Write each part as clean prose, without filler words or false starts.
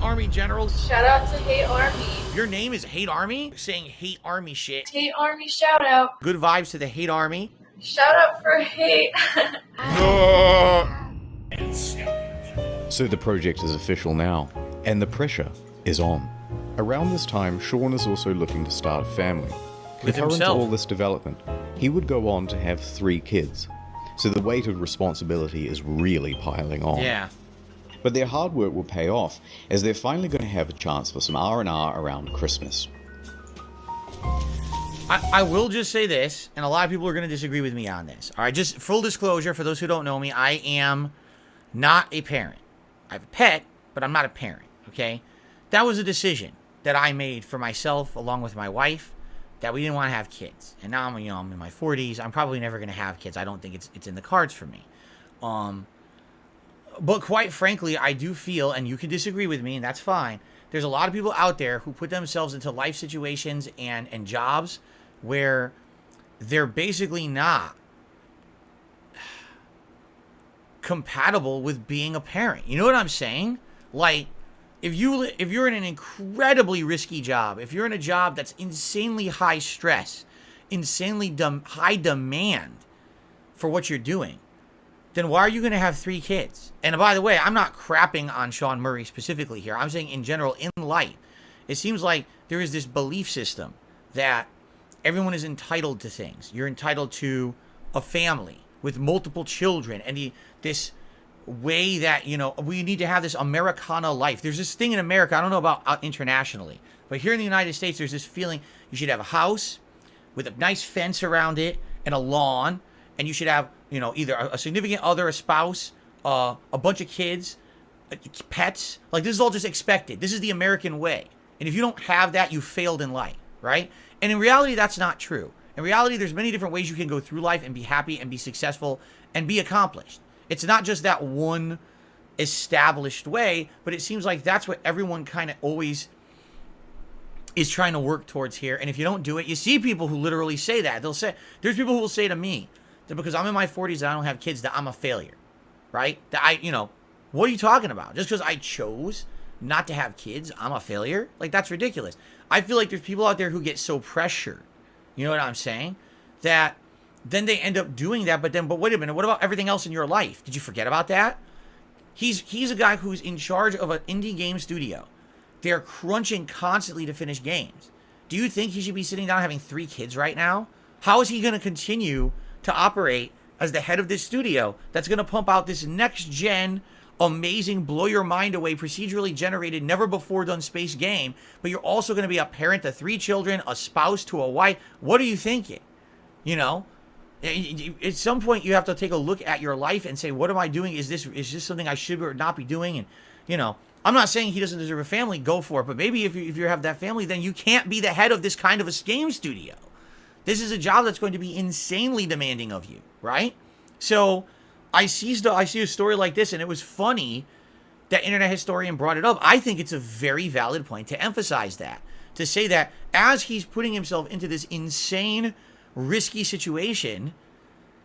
Army generals. Shout out to Hate Army. Your name is Hate Army? Saying Hate Army shit. Hate Army shout out. Good vibes to the Hate Army. Shout out for hate. So the project is official now, and the pressure is on. Around this time, Sean is also looking to start a family. With Concurrent to himself. all this development, he would go on to have 3 kids. So the weight of responsibility is really piling on. Yeah. But their hard work will pay off, as they're finally going to have a chance for some R&R around Christmas. I will just say this, and a lot of people are going to disagree with me on this. All right, just full disclosure, for those who don't know me, I am not a parent. I have a pet, but I'm not a parent, okay? That was a decision that I made for myself, along with my wife, that we didn't want to have kids. And now I'm in my 40s. I'm probably never going to have kids. I don't think it's in the cards for me. But quite frankly, I do feel, and you can disagree with me, and that's fine, there's a lot of people out there who put themselves into life situations and jobs where they're basically not compatible with being a parent. You know what I'm saying? Like, if you're in an incredibly risky job, if you're in a job that's insanely high stress, insanely high demand for what you're doing, then why are you going to have 3 kids? And by the way, I'm not crapping on Sean Murray specifically here. I'm saying in general, in life, it seems like there is this belief system that everyone is entitled to things. You're entitled to a family with multiple children, and this way that, we need to have this Americana life. There's this thing in America, I don't know about out internationally, but here in the United States, there's this feeling you should have a house with a nice fence around it and a lawn, and you should have, either a significant other, a spouse, a bunch of kids, pets. Like, this is all just expected. This is the American way. And if you don't have that, you failed in life, right? And in reality, that's not true. In reality, there's many different ways you can go through life and be happy and be successful and be accomplished. It's not just that one established way, but it seems like that's what everyone kind of always is trying to work towards here. And if you don't do it, you see people who literally say that. They'll say, there's people who will say to me that because I'm in my 40s and I don't have kids, that I'm a failure, right? That what are you talking about? Just because I chose not to have kids, I'm a failure? Like, that's ridiculous. I feel like there's people out there who get so pressured, you know what I'm saying, that then they end up doing that, but wait a minute, what about everything else in your life? Did you forget about that? He's a guy who's in charge of an indie game studio. They're crunching constantly to finish games. Do you think he should be sitting down having 3 kids right now? How is he going to continue to operate as the head of this studio that's going to pump out this next-gen, amazing, blow-your-mind-away, procedurally generated, never-before-done space game, but you're also going to be a parent to 3 children, a spouse to a wife? What are you thinking? At some point, you have to take a look at your life and say, what am I doing? Is this something I should or not be doing? And, I'm not saying he doesn't deserve a family. Go for it. But maybe if you have that family, then you can't be the head of this kind of a game studio. This is a job that's going to be insanely demanding of you, right? So I see a story like this, and it was funny that Internet Historian brought it up. I think it's a very valid point to emphasize that, to say that as he's putting himself into this insane, risky situation,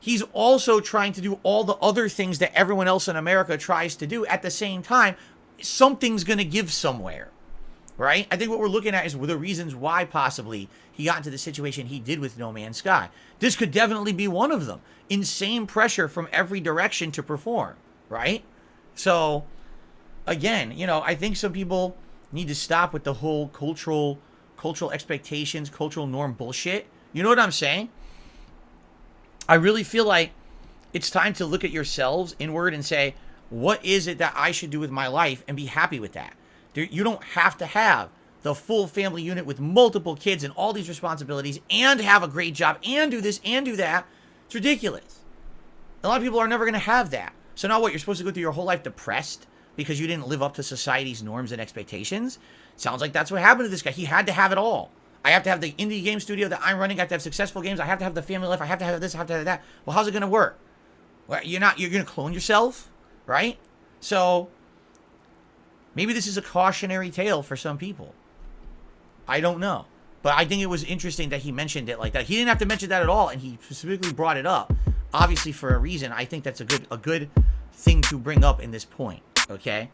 he's also trying to do all the other things that everyone else in America tries to do at the same time. Something's going to give somewhere, right? I think what we're looking at is the reasons why possibly he got into the situation he did with No Man's Sky. This could definitely be one of them. Insane pressure from every direction to perform, right? So, again, I think some people need to stop with the whole cultural expectations, cultural norm bullshit. You know what I'm saying? I really feel like it's time to look at yourselves inward and say, what is it that I should do with my life, and be happy with that? You don't have to have the full family unit with multiple kids and all these responsibilities and have a great job and do this and do that. It's ridiculous. A lot of people are never going to have that. So now what? You're supposed to go through your whole life depressed because you didn't live up to society's norms and expectations? Sounds like that's what happened to this guy. He had to have it all. I have to have the indie game studio that I'm running. I have to have successful games. I have to have the family life. I have to have this. I have to have that. Well, how's it going to work? Well, you're going to clone yourself, right? So maybe this is a cautionary tale for some people. I don't know. But I think it was interesting that he mentioned it like that. He didn't have to mention that at all, and he specifically brought it up, obviously for a reason. I think that's a good thing to bring up in this point, okay?